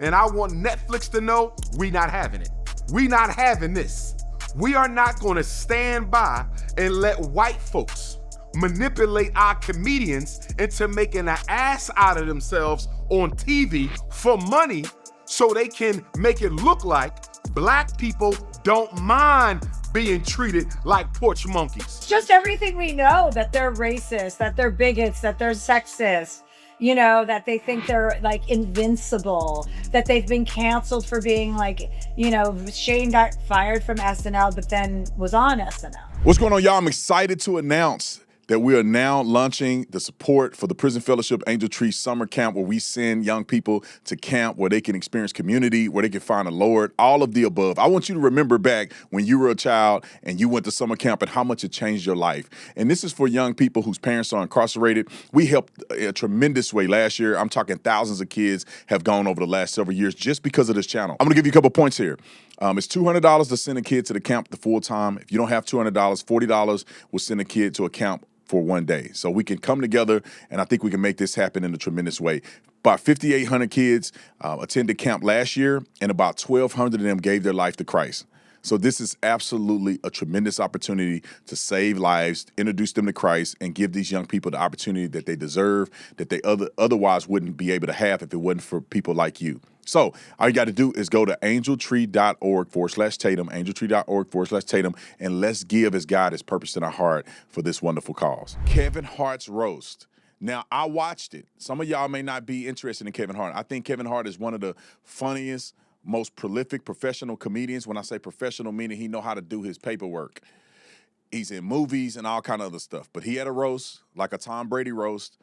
And I want Netflix to know we not having it. We not having this. We are not gonna stand by and let white folks manipulate our comedians into making an ass out of themselves on TV for money so they can make it look like black people don't mind being treated like porch monkeys. Just everything we know, that they're racist, that they're bigots, that they're sexist, you know, that they think they're like invincible, that they've been canceled for being like, you know, Shane got fired from SNL, but then was on SNL. What's going on, y'all? I'm excited to announce that we are now launching the support for the Prison Fellowship Angel Tree Summer Camp, where we send young people to camp where they can experience community, where they can find the Lord, all of the above. I want you to remember back when you were a child and you went to summer camp and how much it changed your life. And this is for young people whose parents are incarcerated. We helped a tremendous way last year. I'm talking thousands of kids have gone over the last several years just because of this channel. I'm gonna give you a couple points here. It's $200 to send a kid to the camp the full time. If you don't have $200, $40 will send a kid to a camp for one day. So we can come together, and I think we can make this happen in a tremendous way. About 5,800 kids attended camp last year, and about 1,200 of them gave their life to Christ. So this is absolutely a tremendous opportunity to save lives, introduce them to Christ, and give these young people the opportunity that they deserve, that they otherwise wouldn't be able to have if it wasn't for people like you. So all you got to do is go to angeltree.org/Tatum, angeltree.org/Tatum, and let's give as God has purposed in our heart for this wonderful cause. Kevin Hart's roast. Now, I watched it. Some of y'all may not be interested in Kevin Hart. I think Kevin Hart is one of the funniest, most prolific professional comedians. When I say professional, meaning he know how to do his paperwork. He's in movies and all kind of other stuff. But he had a roast, like a Tom Brady roast,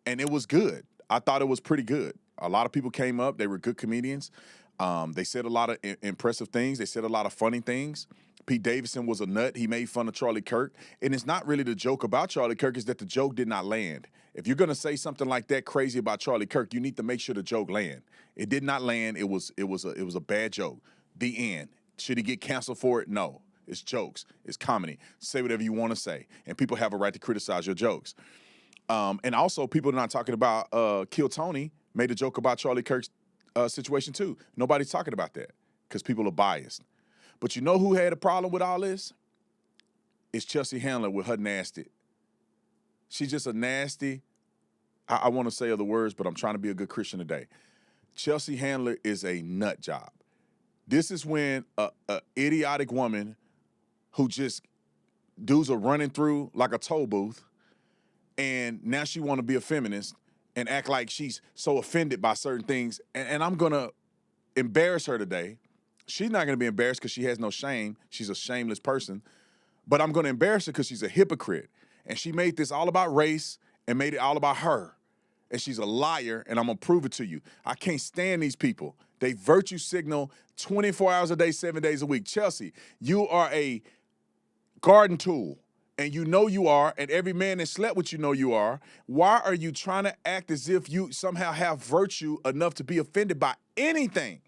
and it was good. I thought it was pretty good. A lot of people came up. They were good comedians. They said a lot of impressive things. They said a lot of funny things. Pete Davidson was a nut. He made fun of Charlie Kirk. And it's not really the joke about Charlie Kirk, is that the joke did not land. If you're going to say something like that crazy about Charlie Kirk, you need to make sure the joke land. It did not land. It was a bad joke. The end. Should he get canceled for it? No. It's jokes. It's comedy. Say whatever you want to say. And people have a right to criticize your jokes. And also, people are not talking about Kill Tony made a joke about Charlie Kirk's situation too. Nobody's talking about that because people are biased. But you know who had a problem with all this? It's Chelsea Handler with her nasty. She's just a nasty, I want to say other words, but I'm trying to be a good Christian today. Chelsea Handler is a nut job. This is when a idiotic woman who just dudes are running through like a toll booth, and now she want to be a feminist and act like she's so offended by certain things. And I'm going to embarrass her today. She's not going to be embarrassed because she has no shame. She's a shameless person. But I'm going to embarrass her because she's a hypocrite. And she made this all about race and made it all about her. And she's a liar, and I'm going to prove it to you. I can't stand these people. They virtue signal 24 hours a day, 7 days a week. Chelsea, you are a garden tool. And you know you are, and every man that slept with you know you are. Why are you trying to act as if you somehow have virtue enough to be offended by anything?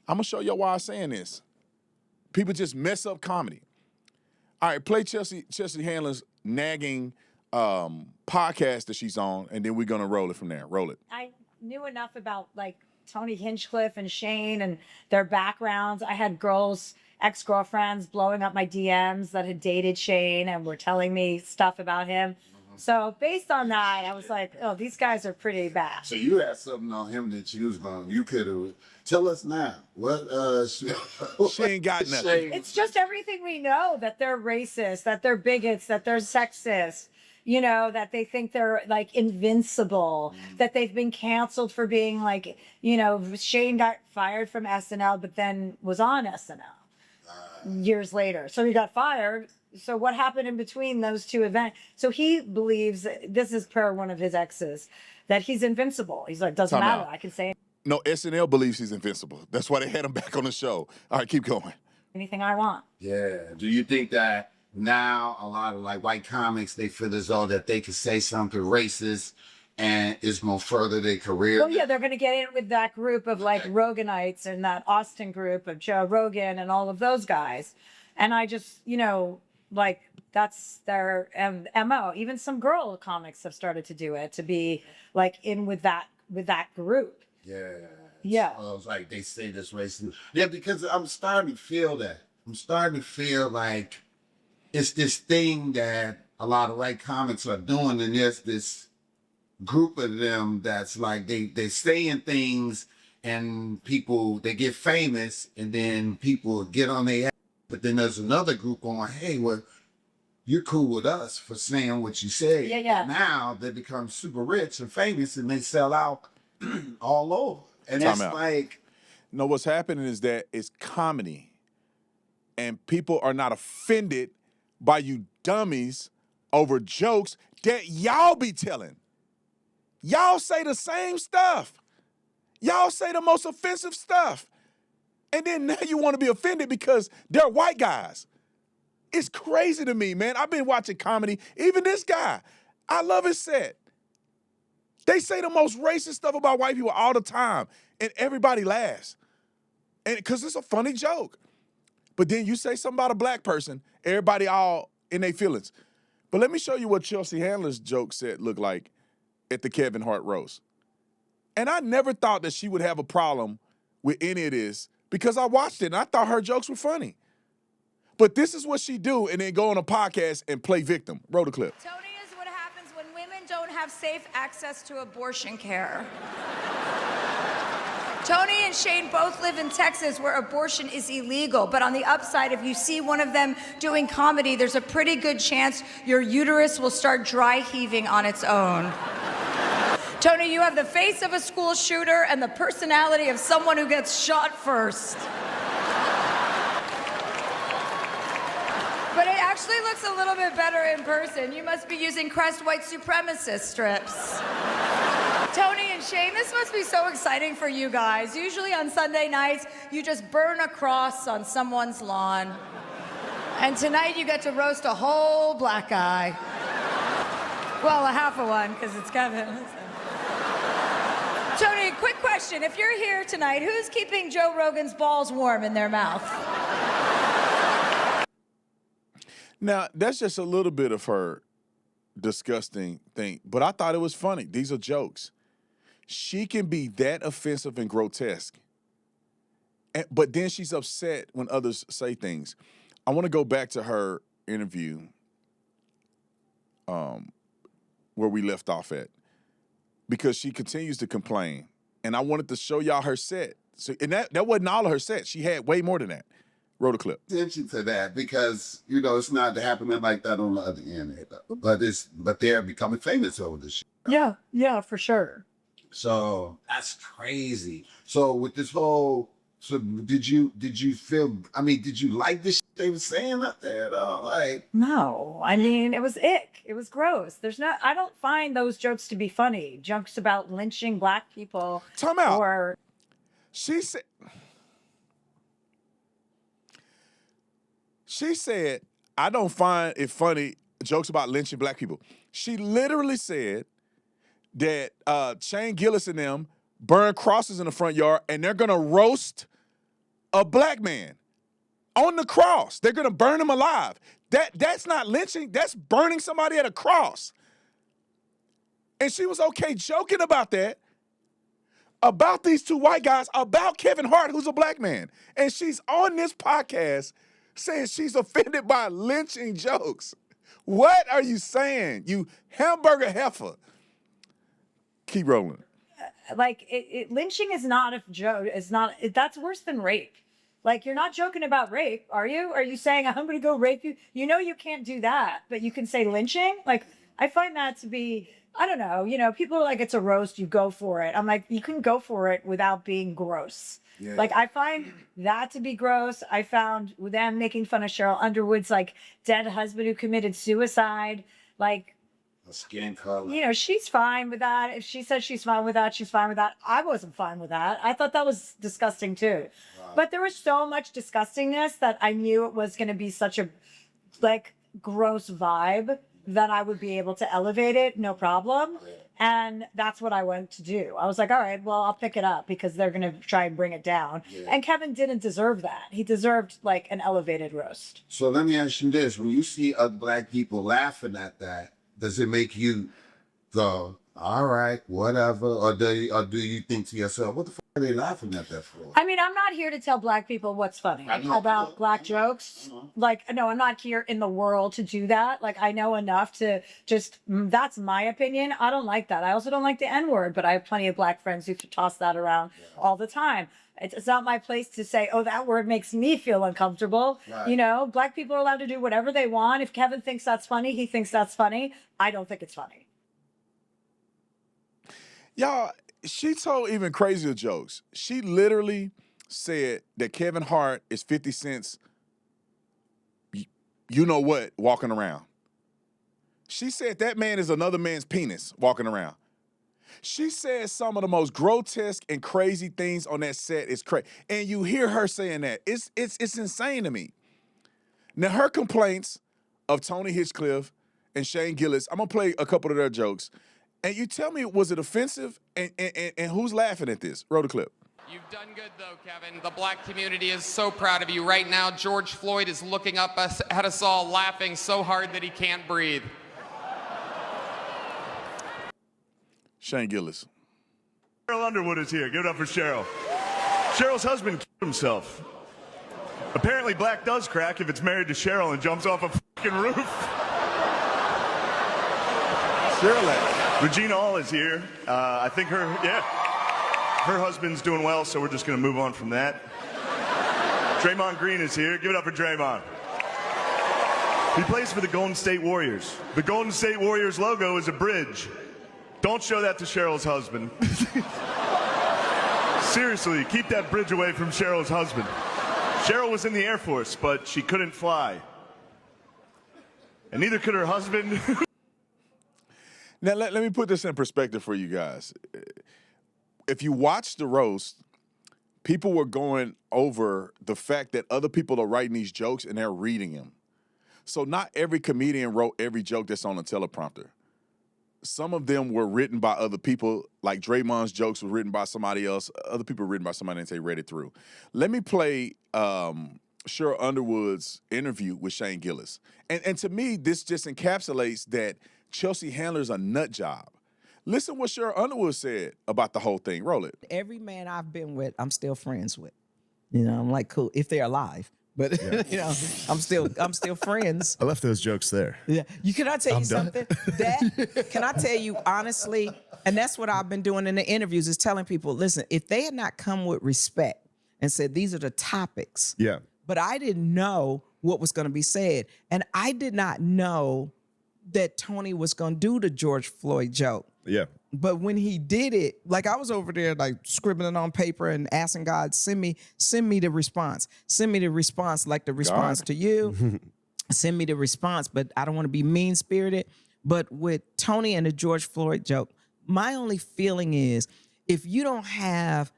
I'm going to show y'all why I'm saying this. People just mess up comedy. All right, play Chelsea Handler's nagging podcast that she's on, and then we're going to roll it from there. Roll it. I knew enough about like Tony Hinchcliffe and Shane and their backgrounds. I had ex-girlfriends blowing up my DMs that had dated Shane and were telling me stuff about him. So based on that, I was like, oh, these guys are pretty bad. So you had something on him that you could have. Tell us now. What She ain't got nothing. It's just everything we know, that they're racist, that they're bigots, that they're sexist, you know, that they think they're like invincible, that they've been canceled for being like, you know, Shane got fired from SNL, but then was on SNL years later. So he got fired. So what happened in between those two events? So he believes, this is per one of his exes, that he's invincible. He's like, doesn't matter. I can say No, SNL believes he's invincible. That's why they had him back on the show. All right, keep going. anything I want. Yeah. Do you think that now a lot of like white comics, they feel as though that they can say something racist and it's going to further their career? Well, yeah, they're going to get in with that group of like Roganites and that Austin group of Joe Rogan and all of those guys. And I just, you know, like that's their MO. Even some girl comics have started to do it, to be like in with that group. Yeah. Yeah. So it's like they say this racist. Yeah, because I'm starting to feel that. I'm starting to feel like it's this thing that a lot of white comics are doing, and there's this group of them that's like they saying things, and people they get famous, and then people get on their ass. But then there's another group going, hey, well, you're cool with us for saying what you say. Yeah, yeah. Now they become super rich and famous, and they sell out all over. And Time it's out. like, No, what's happening is that it's comedy, and people are not offended by you dummies over jokes that y'all be telling. Y'all say the same stuff. Y'all say the most offensive stuff. And then now you want to be offended because they're white guys. It's crazy to me, man. I've been watching comedy. Even this guy, I love his set. They say the most racist stuff about white people all the time, and everybody laughs. And because it's a funny joke. But then you say something about a black person, everybody all in their feelings. But let me show you what Chelsea Handler's joke set looked like at the Kevin Hart roast. And I never thought that she would have a problem with any of this because I watched it and I thought her jokes were funny. But this is what she do and then go on a podcast and play victim. Roll the clip. Tony is what happens when women don't have safe access to abortion care. Tony and Shane both live in Texas where abortion is illegal, but on the upside, if you see one of them doing comedy, there's a pretty good chance your uterus will start dry heaving on its own. Tony, you have the face of a school shooter and the personality of someone who gets shot first. But it actually looks a little bit better in person. You must be using Crest white supremacist strips. Tony and Shane, this must be so exciting for you guys. Usually on Sunday nights, you just burn a cross on someone's lawn. And tonight you get to roast a whole black guy. Well, a half of one, because it's Kevin. Tony, quick question. If you're here tonight, who's keeping Joe Rogan's balls warm in their mouth? Now, that's just a little bit of her disgusting thing, but I thought it was funny. These are jokes. She can be that offensive and grotesque, but then she's upset when others say things. I want to go back to her interview where we left off at because she continues to complain, and I wanted to show y'all her set. So, and that wasn't all of her set. She had way more than that. Roll the clip. attention to that because, you know, it's not happening like that on the other end. But they're becoming famous over this shit. Yeah, yeah, for sure. So that's crazy. So with this whole, so did you feel, I mean, did you like the shit they were saying out there though? Like, No, I mean, it was ick. It was gross. I don't find those jokes to be funny. Jokes about lynching black people. Time out. Or, She said, I don't find it funny, jokes about lynching black people. She literally said that Shane Gillis and them burn crosses in the front yard and they're going to roast a black man on the cross. They're going to burn him alive. That's not lynching. That's burning somebody at a cross. And she was okay joking about that, about these two white guys, about Kevin Hart, who's a black man. And she's on this podcast saying she's offended by lynching jokes. What are you saying, you hamburger heifer? Keep rolling. like, lynching is not a joke. That's worse than rape. Like, you're not joking about rape, are you? Are you saying, I'm going to go rape you? You know you can't do that, but you can say lynching? Like, I find that to be, I don't know, people are like, it's a roast, you go for it. I'm like, you can go for it without being gross. Yeah. Like, I find that to be gross. I found them making fun of Cheryl Underwood's, like, dead husband who committed suicide. Like, a skin color. she's fine with that. If she says she's fine with that, she's fine with that. I wasn't fine with that. I thought that was disgusting too. Wow. But there was so much disgustingness that I knew it was going to be such a, like, gross vibe that I would be able to elevate it, no problem. Yeah. And that's what I went to do. I was like, all right, well, I'll pick it up because they're going to try and bring it down. Yeah. And Kevin didn't deserve that. He deserved, like, an elevated roast. So let me ask you this. When you see other black people laughing at that, does it make you go, all right, whatever? Or do you think to yourself, what the fuck are they laughing at that for? I mean, I'm not here to tell black people what's funny I know. about black jokes. Like, no, I'm not here in the world to do that. Like, I know enough to just, that's my opinion. I don't like that. I also don't like the N-word, but I have plenty of black friends who toss that around all the time. It's not my place to say, oh, that word makes me feel uncomfortable. Right. You know, black people are allowed to do whatever they want. If Kevin thinks that's funny, he thinks that's funny. I don't think it's funny. Y'all, she told even crazier jokes. She literally said that Kevin Hart is 50 Cent's you know what walking around. She said that man is another man's penis walking around. She said some of the most grotesque and crazy things on that set is crazy. And you hear her saying that. It's insane to me. Now, her complaints of Tony Hinchcliffe and Shane Gillis, I'm going to play a couple of their jokes. And you tell me, was it offensive? And who's laughing at this? Roll the clip. You've done good, though, Kevin. The black community is so proud of you. Right now, George Floyd is looking up at us all, laughing so hard that he can't breathe. Shane Gillis. Cheryl Underwood is here. Give it up for Cheryl. Cheryl's husband killed himself. Apparently, black does crack if it's married to Cheryl and jumps off a fucking roof. Cheryl. Regina Hall is here. I think her husband's doing well, so we're just going to move on from that. Draymond Green is here. Give it up for Draymond. He plays for the Golden State Warriors. The Golden State Warriors logo is a bridge. Don't show that to Cheryl's husband. Seriously, keep that bridge away from Cheryl's husband. Cheryl was in the Air Force, but she couldn't fly. And neither could her husband. Now, let me put this in perspective for you guys. If you watch the roast, people were going over the fact that other people are writing these jokes and they're reading them. So not every comedian wrote every joke that's on a teleprompter. Some of them were written by other people, like Draymond's jokes were written by somebody else. Other people were written by somebody and they read it through. Let me play Cheryl Underwood's interview with Shane Gillis. And to me, this just encapsulates that Chelsea Handler's a nut job. Listen what Cheryl Underwood said about the whole thing. Roll it. Every man I've been with, I'm still friends with. You know, I'm like, cool, if they're alive. But you know, I'm still friends. I left those jokes there. Yeah. Can I tell you done. something? Can I tell you honestly, and that's what I've been doing in the interviews, is telling people, listen, if they had not come with respect and said these are the topics, but I didn't know what was going to be said. And I did not know that Tony was going to do the George Floyd joke. Yeah. But when he did it, like I was over there like scribbling on paper and asking God, send me the response. Send me the response like the response to you. Send me the response, but I don't want to be mean-spirited. But with Tony and the George Floyd joke, my only feeling is if you don't have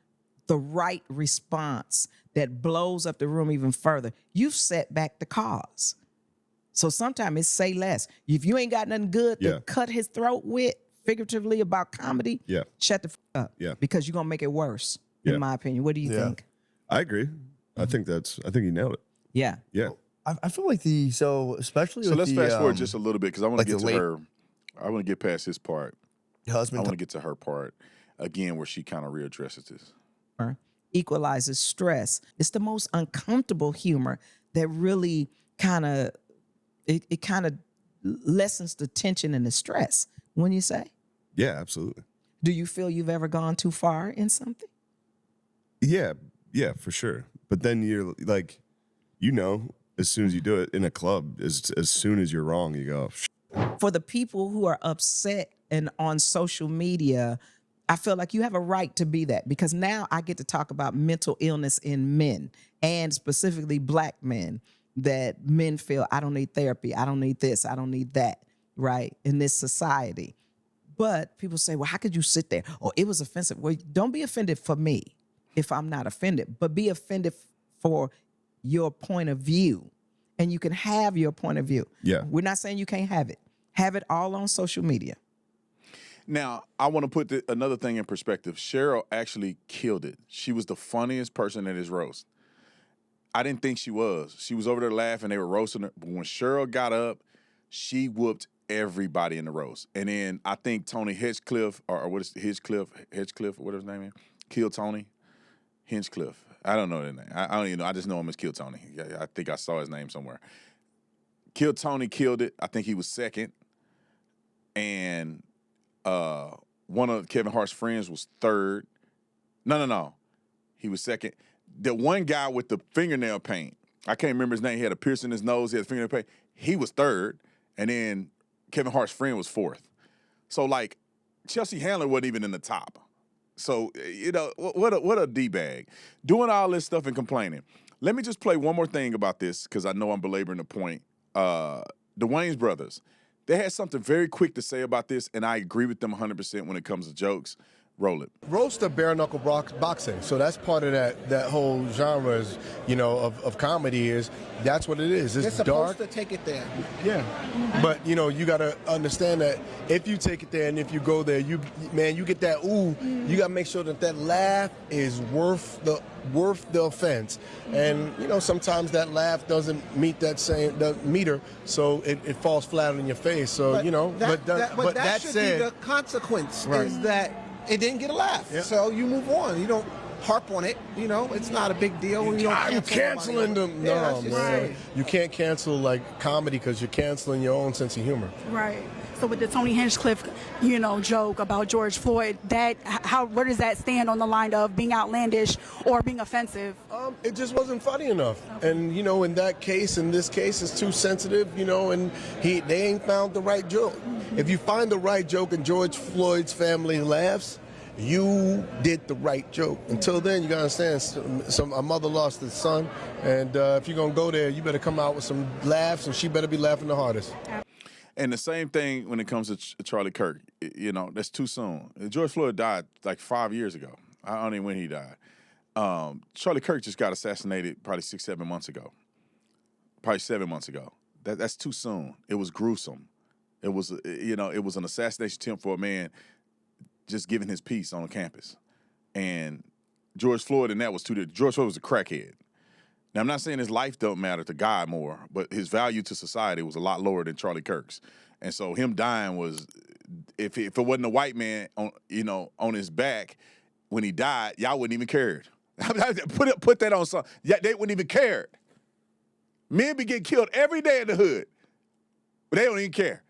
the right response that blows up the room even further, you've set back the cause. So sometimes it's say less. If you ain't got nothing good to cut his throat with, figuratively about comedy, shut the f up. Yeah. Because you're gonna make it worse, in my opinion. What do you think? I agree. I think you nailed it. Yeah. Yeah. I feel like especially So with let's the, fast forward just a little bit because I want to like get the to late- her. I want to get past his part. I husband. want to get to her part again where she kind of readdresses this. Equalizes stress. It's the most uncomfortable humor that really kind of it kind of lessens the tension and the stress. When you say, Yeah, absolutely. do you feel you've ever gone too far in something? Yeah, for sure. But then you're like, as soon as you do it in a club, as soon as you're wrong, you go, For the people who are upset and on social media, I feel like you have a right to be that, because now I get to talk about mental illness in men, and specifically black men, that men feel, I don't need therapy, I don't need this, I don't need that, right, in this society. But people say, well, how could you sit there? Oh, it was offensive. Well, don't be offended for me if I'm not offended, but be offended for your point of view. And you can have your point of view. Yeah. We're not saying you can't have it. Have it all on social media. Now, I want to put another thing in perspective. Cheryl actually killed it. She was the funniest person at his roast. I didn't think she was. She was over there laughing. They were roasting her. But when Cheryl got up, she whooped everybody in the roast. And then I think Tony Hinchcliffe, or what is Hinchcliffe, whatever his name is, killed Tony. Hinchcliffe. I don't know that name. I don't even know. I just know him as Kill Tony. I think I saw his name somewhere. Kill Tony killed it. I think he was second. And one of Kevin Hart's friends was third. No. He was second. The one guy with the fingernail paint, I can't remember his name. He had a piercing in his nose. He had fingernail paint. He was third. And then Kevin Hart's friend was fourth. So, like, Chelsea Handler wasn't even in the top. So, you know, what a D-bag. Doing all this stuff and complaining. Let me just play one more thing about this because I know I'm belaboring the point. The Wayans brothers, they had something very quick to say about this, and I agree with them 100% when it comes to jokes. Roll it. Roast of bare knuckle boxing. So that's part of that whole genre is, you know, of comedy is that's what it is. It's supposed dark. to take it there. Yeah. But you know, you gotta understand that if you take it there and if you go there, you get that ooh, you gotta make sure that laugh is worth the offense. And you know, sometimes that laugh doesn't meet the meter, so it falls flat on your face. So But you know, that that should said, be the consequence Right. is that it didn't get a laugh. Yeah. So you move on. You don't harp on it. You know, it's not a big deal. When you don't I'm cancel canceling somebody. them. Yeah, No, that's just man. it. You can't cancel like comedy because you're canceling your own sense of humor. Right. So with the Tony Hinchcliffe, you know, joke about George Floyd, where does that stand on the line of being outlandish or being offensive? It just wasn't funny enough. And you know, in this case, it's too sensitive. You know, and they ain't found the right joke. If you find the right joke and George Floyd's family laughs, you did the right joke. Until then, you gotta understand, a mother lost his son, and if you're gonna go there, you better come out with some laughs, and she better be laughing the hardest. And the same thing when it comes to Charlie Kirk. You know, that's too soon. George Floyd died like 5 years ago. I don't know when he died. Charlie Kirk just got assassinated probably 6-7 months ago. Probably 7 months ago. That's too soon. It was gruesome. It was, you know, it was an assassination attempt for a man just giving his piece on campus. And George Floyd, and that was too different. George Floyd was a crackhead. Now, I'm not saying his life don't matter to God more, but his value to society was a lot lower than Charlie Kirk's. And so him dying was, if it wasn't a white man on his back when he died, y'all wouldn't even cared. Put that on something. Yeah, they wouldn't even care. Men be getting killed every day in the hood, but they don't even care.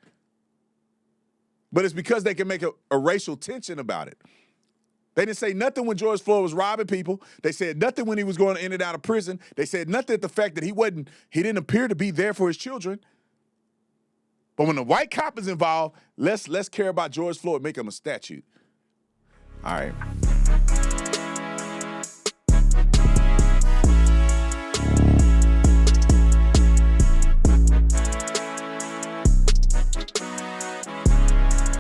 But it's because they can make a racial tension about it. They didn't say nothing when George Floyd was robbing people. They said nothing when he was going in and out of prison. They said nothing at the fact that he didn't appear to be there for his children. But when the white cop is involved, let's care about George Floyd, make him a statue. All right.